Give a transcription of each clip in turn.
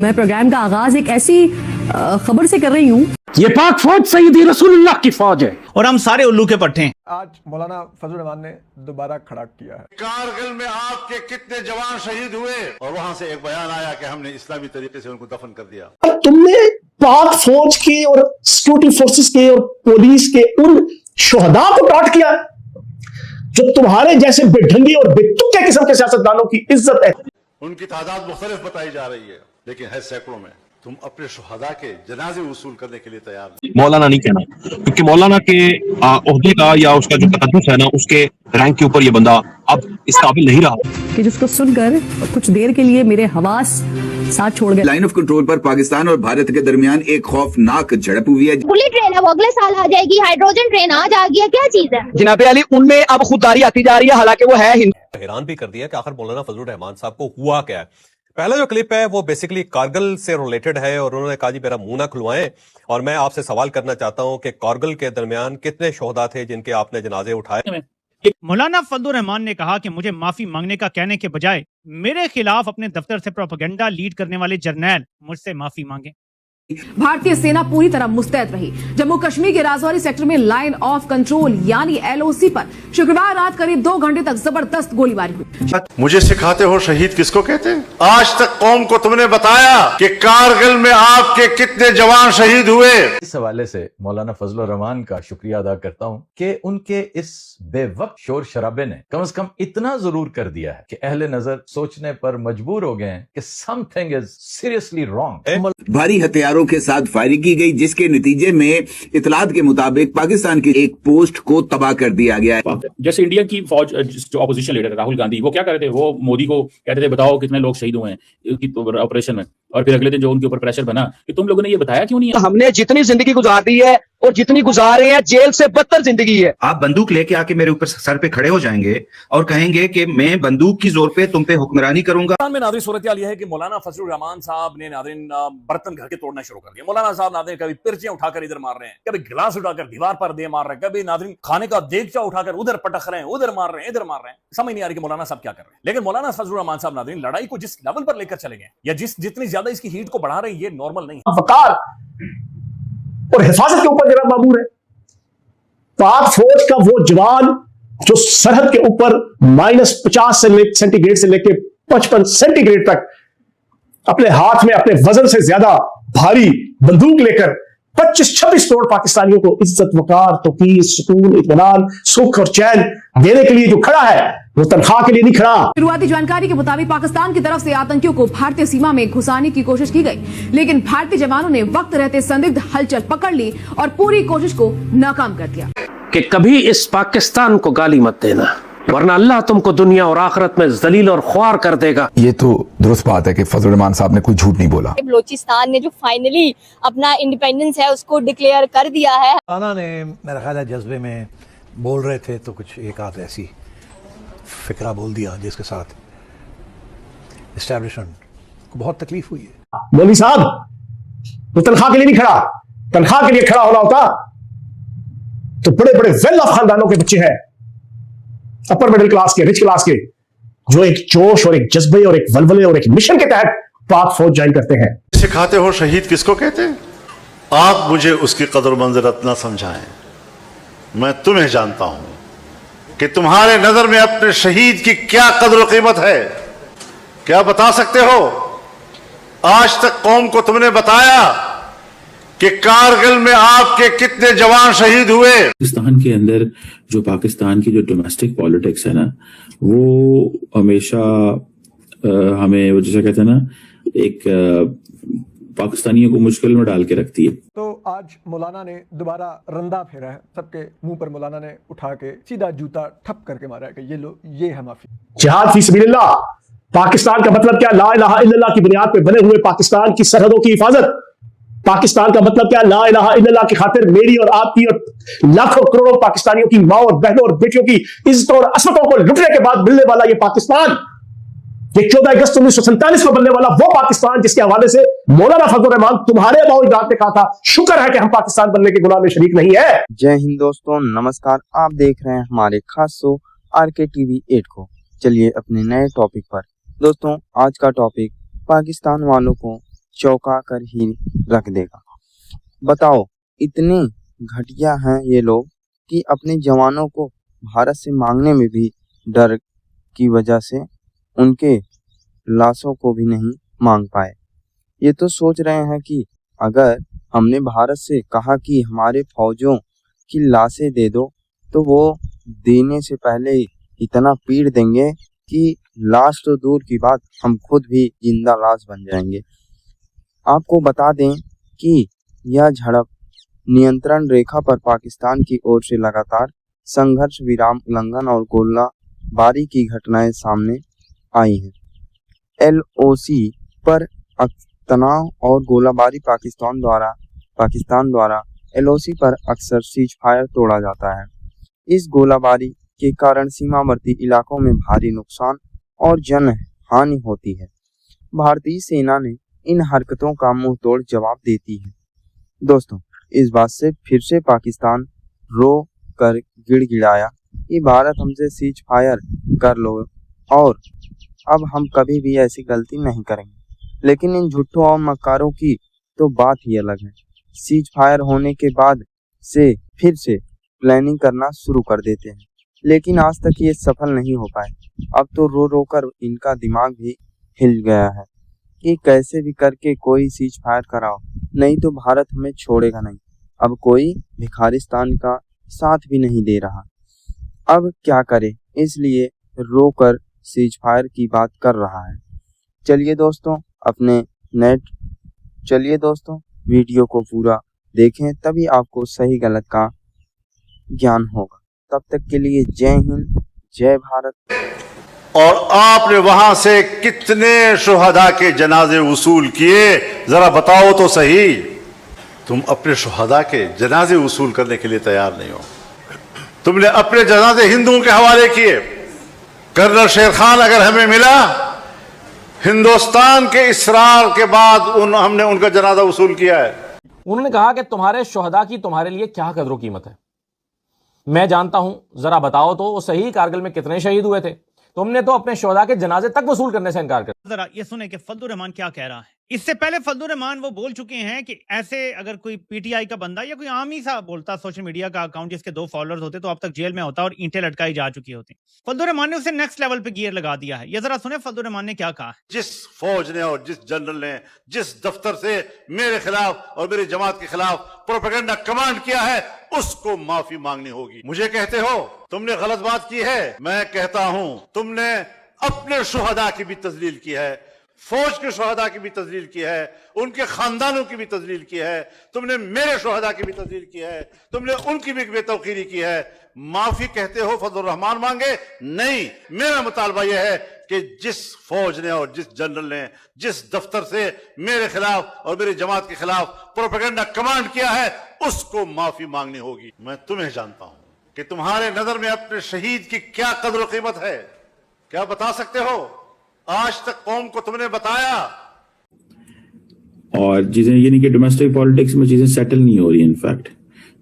मैं प्रोग्राम का आगाज एक ऐसी खबर से कर रही हूँ। ये पाक फौज सईदी रसूलुल्लाह की फौज है और हम सारे उल्लू के पट्टे हैं। आज मौलाना फजलुर रहमान ने दोबारा खड़ा किया है। कारगिल में आपके कितने जवान शहीद हुए और वहां से एक बयान आया कि हमने इस्लामी तरीके से उनको दफन कर दिया। तुमने पाक फौज के और सिक्योरिटी फोर्सेस के और पुलिस के उन शोहदा को टाट किया जो तुम्हारे जैसे बेढंगी और बेतुके किस्म के सियासतदानों की इज्जत है। उनकी तादाद मुख्तलिफ बताई जा रही है, लेकिन है सैकड़ों में। तुम अपने शुहदा के जनाजे वसूल करने के लिए तैयार नहीं। मौलाना नहीं कहना, क्योंकि मौलाना के ओहदे का या उसका जो तकद्दुस है ना, उसके रैंक के ऊपर ये बंदा अब इस काबिल नहीं रहा कि जिसको सुनकर कुछ देर के लिए मेरे हवास साथ छोड़ गए। लाइन ऑफ कंट्रोल पर पाकिस्तान और भारत के दरमियान एक खौफनाक झड़प हुई है। बुलेट ट्रेन है वो अगले साल आ जाएगी, हाइड्रोजन ट्रेन आज आ गया, क्या चीज है जनाबे अली? उनमें अब खुददारी आती जा रही है, हालांकि वो है हिंदू। हैरान भी कर दिया कि आखिर मौलाना फजलुर रहमान साहब को हुआ क्या है। पहला जो क्लिप है वो बेसिकली कारगिल से रिलेटेड है और उन्होंने कहा जी मेरा मुंह ना खुलवाएं, और मैं आपसे सवाल करना चाहता हूं कि कारगिल के दरमियान कितने शोहदा थे जिनके आपने जनाजे उठाए। मौलाना फजलुर रहमान ने कहा कि मुझे माफी मांगने का कहने के बजाय मेरे खिलाफ अपने दफ्तर से प्रोपेगेंडा लीड करने वाले जर्नैल मुझसे माफी मांगे। भारतीय सेना पूरी तरह मुस्तैद रही। जम्मू कश्मीर के राजौरी सेक्टर में लाइन ऑफ कंट्रोल यानी एलओसी पर शुक्रवार रात करीब 2 घंटे तक जबरदस्त गोलीबारी हुई। मुझे सिखाते हो शहीद किसको कहते हैं? आज तक कौम को तुमने बताया कि कारगिल में आपके कितने जवान शहीद हुए। इस हवाले से मौलाना फजलुर रहमान का शुक्रिया अदा करता हूँ कि उनके इस बेवक्त शोर शराबे ने कम से कम इतना जरूर कर दिया है कि अहले नजर सोचने पर मजबूर हो गए हैं कि समथिंग इज सीरियसली रॉन्ग। भारी हथियारों के साथ फायरिंग की गई, जिसके नतीजे में इतलात के मुताबिक पाकिस्तान की एक पोस्ट को तबाह कर दिया गया है। जैसे इंडिया की फौज जो अपोजिशन लीडर राहुल गांधी, वो क्या कर रहे थे? वो मोदी को कहते थे बताओ कितने लोग शहीद हुए हैं ऑपरेशन में, और फिर अगले दिन जो उनके ऊपर प्रेशर बना कि तुम लोगों ने ये बताया क्यों नहीं? हमने जितनी जिंदगी गुजार दी है और जितनी गुजार रहे हैं, जेल से बदतर जिंदगी है। आप बंदूक लेके आके मेरे ऊपर सर पे खड़े हो जाएंगे और कहेंगे कि मैं बंदूक की जोर पे तुम पे हुक्मरानी करूंगा। में नाज़रीन सूरत हाल यह है कि मौलाना फजलुर रहमान साहब ने नाज़रीन बर्तन घर के तोड़ना शुरू कर दिया। मौलाना साहब नाज़रीन कभी पिर्चियां उठाकर इधर मार रहे हैं, कभी गिलास उठाकर दीवार पर दे मार रहे हैं, कभी नाज़रीन खाने का देगचा उठाकर उधर पटक रहे हैं, उधर मार रहे हैं, इधर मार रहे हैं। समझ नहीं आ रही कि मौलाना साहब क्या कर रहे हैं। लेकिन मौलाना फजलुर रहमान साहब नाज़रीन लड़ाई को जिस लेवल पर लेकर चले गए या जितनी ज्यादा इसकी हीट को बढ़ा रहे हैं, ये नॉर्मल नहीं है। वकार और हिफाजत के ऊपर जरा मामूर है। पाक फौज का वो जवान जो सरहद के ऊपर -50 सेंटीग्रेड से लेकर 55 सेंटीग्रेड तक अपने हाथ में अपने वजन से ज्यादा भारी बंदूक लेकर 25-26 करोड़ पाकिस्तानियों को इज्जत, वकार, तौकीर, सुकून, इत्मीनान, सुख और चैन देने के लिए जो खड़ा है, वो तनख्वाह के लिए नहीं खड़ा। शुरुआती जानकारी के मुताबिक पाकिस्तान की तरफ से आतंकियों को भारतीय सीमा में घुसाने की कोशिश की गई, लेकिन भारतीय जवानों ने वक्त रहते संदिग्ध हलचल पकड़ ली और पूरी कोशिश को नाकाम कर दिया। कि कभी इस पाकिस्तान को गाली मत देना, वरना अल्लाह तुमको दुनिया और आखिरत में जलील और ख्वार कर देगा। ये तो दुरुस्त बात है कि फजलुर रहमान साहब ने कोई झूठ नहीं बोला। बलोचिस्तान ने जो फाइनली अपना इंडिपेंडेंस है उसको डिक्लेयर कर दिया है। मौलाना ने मेरा ख्याल है जज्बे में बोल रहे थे तो कुछ एक आध ऐसी फिक्रा बोल दिया जिसके साथ एस्टैब्लिशमेंट को बहुत तकलीफ हुई है। मौलवी साहब वो तनख्वाह के लिए नहीं खड़ा, तनख्वाह के लिए खड़ा होना होता तो बड़े बड़े वेल ऑफ खानदानों के बच्चे हैं, अपर मिडिल क्लास के, रिच क्लास के, जो एक जोश और एक जज्बे और एक वलवले और एक मिशन के तहत पाक फौज ज्वाइन करते हैं। सिखाते हो शहीद किसको कहते हैं? आप मुझे उसकी कदर मंजरत न समझाएं। मैं तुम्हें जानता हूं कि तुम्हारे नजर में अपने शहीद की क्या कदर कीमत है। क्या बता सकते हो? आज तक कौम को तुमने बताया कि कारगिल में आपके कितने जवान शहीद हुए। पाकिस्तान के अंदर जो पाकिस्तान की जो डोमेस्टिक पॉलिटिक्स है ना, वो हमेशा हमें वो जैसा कहते हैं ना, एक पाकिस्तानियों को मुश्किल में डाल के रखती है। तो आज मौलाना ने दोबारा रंदा फेरा है, सबके मुंह पर मौलाना ने उठा के सीधा जूता ठप करके मारा है कि ये लो, ये है माफी। जिहाद फी सबीलिल्लाह, पाकिस्तान का मतलब क्या? ला इलाहा इल्लल्लाह की बुनियाद पे बने हुए पाकिस्तान की सरहदों की हिफाजत। पाकिस्तान का मतलब क्या? ला इलाहा इल्लल्लाह की खातिर मेरी और आपकी और लाखों करोड़ों पाकिस्तानियों की मां और बहनों और बेटियों की इज्जतों और असमतों को लुटने के बाद मिलने वाला ये पाकिस्तान, ये 14 अगस्त 1947 को बनने वाला वो पाकिस्तान जिसके हवाले से मौलाना फजलुर रहमान तुम्हारे बावजूद ने कहा था शुक्र है कि हम पाकिस्तान बनने के गुनाह में शरीक नहीं है। जय हिंद दोस्तों, नमस्कार। आप देख रहे हैं हमारे खास शो RKTV 8 को। चलिए अपने नए टॉपिक पर। दोस्तों आज का टॉपिक पाकिस्तान वालों को चौंका कर ही रख देगा। बताओ, इतने घटिया हैं ये लोग कि अपने जवानों को भारत से मांगने में भी डर की वजह से उनके लाशों को भी नहीं मांग पाए। ये तो सोच रहे हैं कि अगर हमने भारत से कहा कि हमारे फौजों की लाशें दे दो तो वो देने से पहले ही इतना पीट देंगे कि लाश तो दूर की बात, हम खुद भी जिंदा लाश बन जाएंगे। आपको बता दें कि यह झड़प नियंत्रण रेखा पर पाकिस्तान की ओर से लगातार संघर्ष विराम उल्लंघन और गोलाबारी की घटनाएं सामने आई हैं। एलओसी पर तनाव और गोलाबारी पाकिस्तान द्वारा एलओसी पर अक्सर सीज फायर तोड़ा जाता है। इस गोलाबारी के कारण सीमावर्ती इलाकों में भारी नुकसान और जन हानि होती है। भारतीय सेना ने इन हरकतों का मुंह तोड़ जवाब देती है। दोस्तों, इस बात से फिर से पाकिस्तान रो कर गिड़गिड़ाया कि भारत हमसे सीज फायर कर लो और अब हम कभी भी ऐसी गलती नहीं करेंगे। लेकिन इन झूठों और मक्कारों की तो बात ही अलग है। सीज फायर होने के बाद से फिर से प्लानिंग करना शुरू कर देते हैं, लेकिन आज तक ये सफल नहीं हो पाए। अब तो रो रो कर इनका दिमाग भी हिल गया है कि कैसे भी करके कोई सीज फायर कराओ, नहीं तो भारत हमें छोड़ेगा नहीं। अब कोई भिखारिस्तान का साथ भी नहीं दे रहा। अब क्या करे, इसलिए रो कर सीज फायर की बात कर रहा है। चलिए दोस्तों वीडियो को पूरा देखें, तभी आपको सही गलत का ज्ञान होगा। तब तक के लिए जय हिंद, जय भारत। और आपने वहां से कितने शुहदा के जनाजे वसूल किए, जरा बताओ तो सही। तुम अपने शुहदा के जनाजे वसूल करने के लिए तैयार नहीं हो। तुमने अपने जनाजे हिंदुओं के हवाले किए। कर्नल शेर खान अगर हमें मिला, हिंदुस्तान के इसरार के बाद हमने उनका जनाजा वसूल किया है। उन्होंने कहा कि तुम्हारे शुहदा की तुम्हारे लिए क्या कदर कीमत है, मैं जानता हूं, जरा बताओ तो सही, कारगिल में कितने शहीद हुए थे? तुमने तो अपने शोहदा के जनाजे तक वसूल करने से इनकार कर। जरा ये सुने कि फजलुर रहमान क्या कह रहा है। इससे पहले फजलुर रहमान वो बोल चुके हैं कि ऐसे अगर कोई पीटीआई का बंदा या कोई आम ही सा बोलता सोशल मीडिया का अकाउंट जिसके 2 फॉलोअर्स होते तो अब तक जेल में होता और ईंटें लटकाई जा चुकी होती। फजलुर रहमान ने उसे नेक्स्ट लेवल पे गियर लगा दिया है। ये जरा सुने फजलुर रहमान ने क्या कहा। जिस फौज ने और जिस जनरल ने जिस दफ्तर से मेरे खिलाफ और मेरी जमात के खिलाफ प्रोपेगेंडा कमांड किया है, उसको माफी मांगनी होगी। मुझे कहते हो तुमने गलत बात की है, मैं कहता हूं तुमने अपने शुहदा की भी तजलील की है, फौज के शुहदा की भी तजलील की है, उनके खानदानों की भी तजलील की है, तुमने मेरे शुहदा की भी तजलील की है, तुमने उनकी भी बेतौकीरी की है। माफी कहते हो फजलुर रहमान मांगे? नहीं, मेरा मुतालबा यह है कि जिस फौज ने और जिस जनरल ने जिस दफ्तर से मेरे खिलाफ और मेरी जमात के खिलाफ प्रोपेगेंडा कमांड किया है, उसको माफी मांगनी होगी। मैं तुम्हें जानता हूं कि तुम्हारे नजर में अपने शहीद की क्या कदर कीमत है, क्या बता सकते हो? आज तक कौम को तुमने बताया? और चीजें ये नहीं कि डोमेस्टिक पॉलिटिक्स में चीजें सेटल नहीं हो रही। इनफैक्ट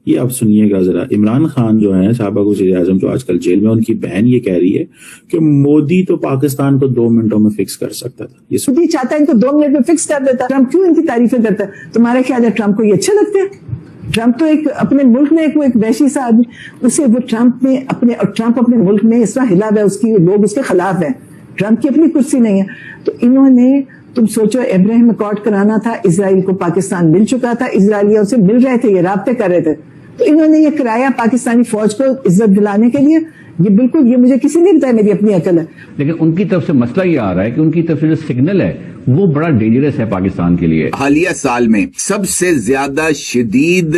ये आप सुनिएगा जरा, इमरान खान जो है साबिक वज़ीर-ए-आज़म जो आजकल जेल में, उनकी बहन ये कह रही है कि मोदी तो पाकिस्तान को 2 मिनटों में फिक्स कर सकता था। ये मोदी चाहता है इनको 2 मिनट में फिक्स कर देता। ट्रंप क्यों इनकी तारीफें करता है? तुम्हारा ख्याल है ट्रंप को ये अच्छे लगते हैं? ट्रंप तो एक अपने मुल्क में एक वैसी सा आदमी, उसे वो ट्रंप अपने मुल्क में इस तरह हिला है, उसकी लोग उसके खिलाफ हैं। ट्रंप की अपनी कुर्सी नहीं है। तो इन्होंने, तुम सोचो, इब्राहिम अकॉर्ड कराना था, इजराइल को पाकिस्तान मिल चुका था, इजराइलियों से मिल रहे थे, ये राब्ते कर रहे थे, तो इन्होंने ये कराया पाकिस्तानी फौज को इज्जत दिलाने के लिए। ये बिल्कुल, ये मुझे किसी ने बताया, मेरी अपनी अकल है। लेकिन उनकी तरफ से मसला ये आ रहा है कि उनकी तरफ से जो सिग्नल है वो बड़ा डेंजरस है पाकिस्तान के लिए। हालिया साल में सबसे ज्यादा शदीद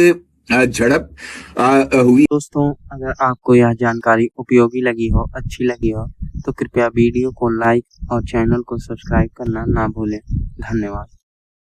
झड़प हुई। दोस्तों, अगर आपको यह जानकारी उपयोगी लगी हो, अच्छी लगी हो, तो कृपया वीडियो को लाइक और चैनल को सब्सक्राइब करना ना भूलें। धन्यवाद।